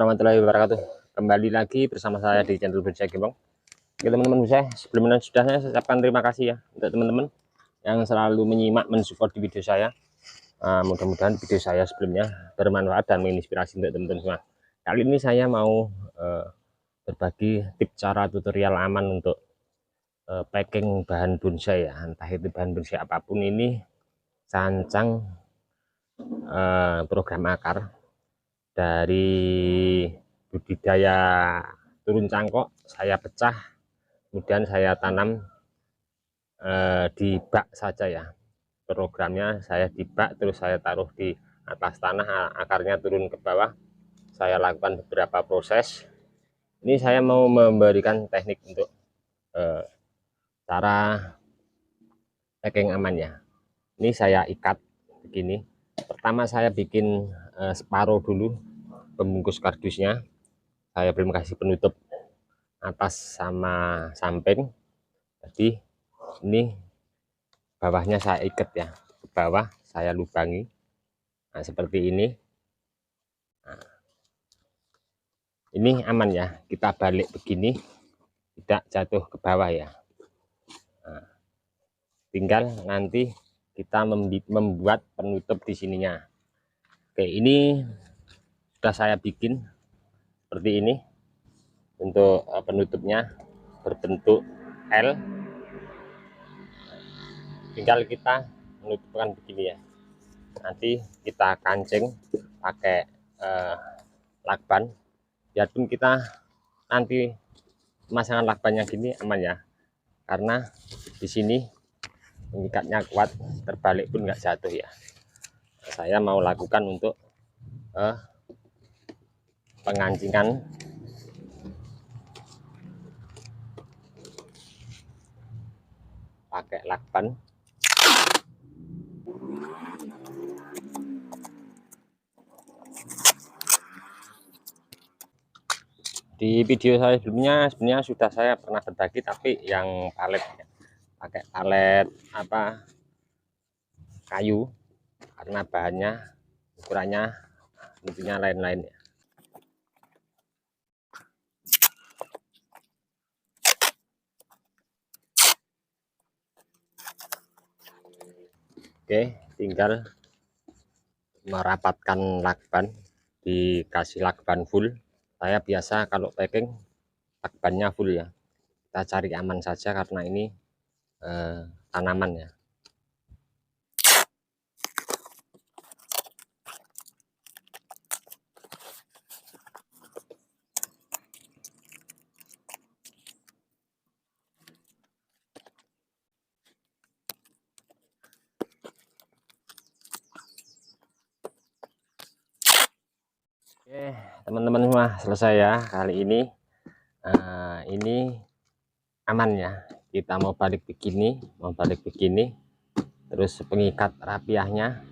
warahmatullahi wabarakatuh. Kembali lagi bersama saya di channel Bonsai Gembong. Oke teman-teman bonsai, sebelumnya sudah saya ucapkan terima kasih ya untuk teman-teman yang selalu menyimak mensupport di video saya. Mudah-mudahan video saya sebelumnya bermanfaat dan menginspirasi untuk teman-teman semua. Kali ini saya mau berbagi tips cara tutorial aman untuk packing bahan bonsai ya, entah itu bahan bonsai apapun. Ini sancang program akar dari budidaya turun cangkok, saya pecah, kemudian saya tanam di bak saja ya. Programnya saya di bak, terus saya taruh di atas tanah, akarnya turun ke bawah. Saya lakukan beberapa proses. Ini saya mau memberikan teknik untuk cara packing amannya. Ini saya ikat begini. Pertama saya bikin separuh dulu pembungkus kardusnya. Saya belum kasih penutup atas sama samping. Jadi ini bawahnya saya ikat ya, ke bawah saya lubangi. Nah, seperti ini. Nah, ini aman ya, kita balik begini tidak jatuh ke bawah ya. Nah, tinggal nanti kita membuat penutup di sininya. Oke, ini sudah saya bikin seperti ini. Untuk penutupnya berbentuk L, tinggal kita menutupkan begini ya. Nanti kita kancing pakai lakban, biarpun kita nanti pemasangan lakbannya gini aman ya, karena di sini mengikatnya kuat, terbalik pun nggak jatuh ya. Saya mau lakukan untuk pengancingan pakai lakban. Di video saya sebelumnya sebenarnya sudah saya pernah berbagi, tapi yang palet ya, pakai palet apa kayu, karena bahannya ukurannya tentunya lain-lain ya. Oke, tinggal merapatkan lakban, dikasih lakban full. Saya biasa kalau packing lakbannya full ya. Kita cari aman saja karena ini tanaman ya. Oke teman-teman semua, selesai ya kali ini. Ini aman ya, kita mau balik begini, terus pengikat rapiahnya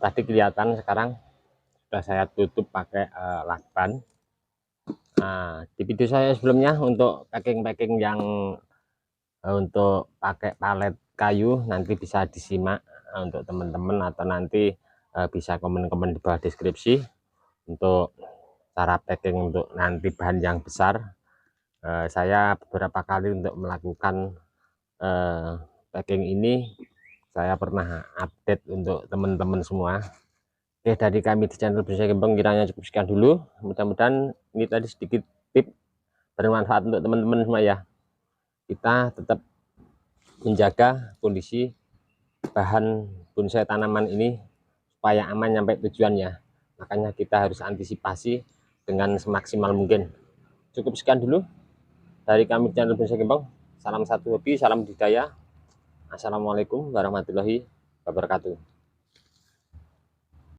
tadi kelihatan, sekarang sudah saya tutup pakai lakban. Di video saya sebelumnya untuk packing yang untuk pakai palet kayu, nanti bisa disimak untuk teman-teman, atau nanti bisa komen-komen di bawah deskripsi untuk cara packing untuk nanti bahan yang besar. Saya beberapa kali untuk melakukan packing ini, saya pernah update untuk teman-teman semua. Oke, dari kami di channel Bonsai Gembong kiranya cukup sekian dulu. Mudah-mudahan ini tadi sedikit tip bermanfaat untuk teman-teman semua ya. Kita tetap menjaga kondisi bahan bonsai tanaman ini supaya aman sampai tujuannya. Makanya kita harus antisipasi dengan semaksimal mungkin. Cukup sekian dulu dari kami channel Bonsai Gembong. Salam satu hobi, salam budidaya. Assalamualaikum warahmatullahi wabarakatuh.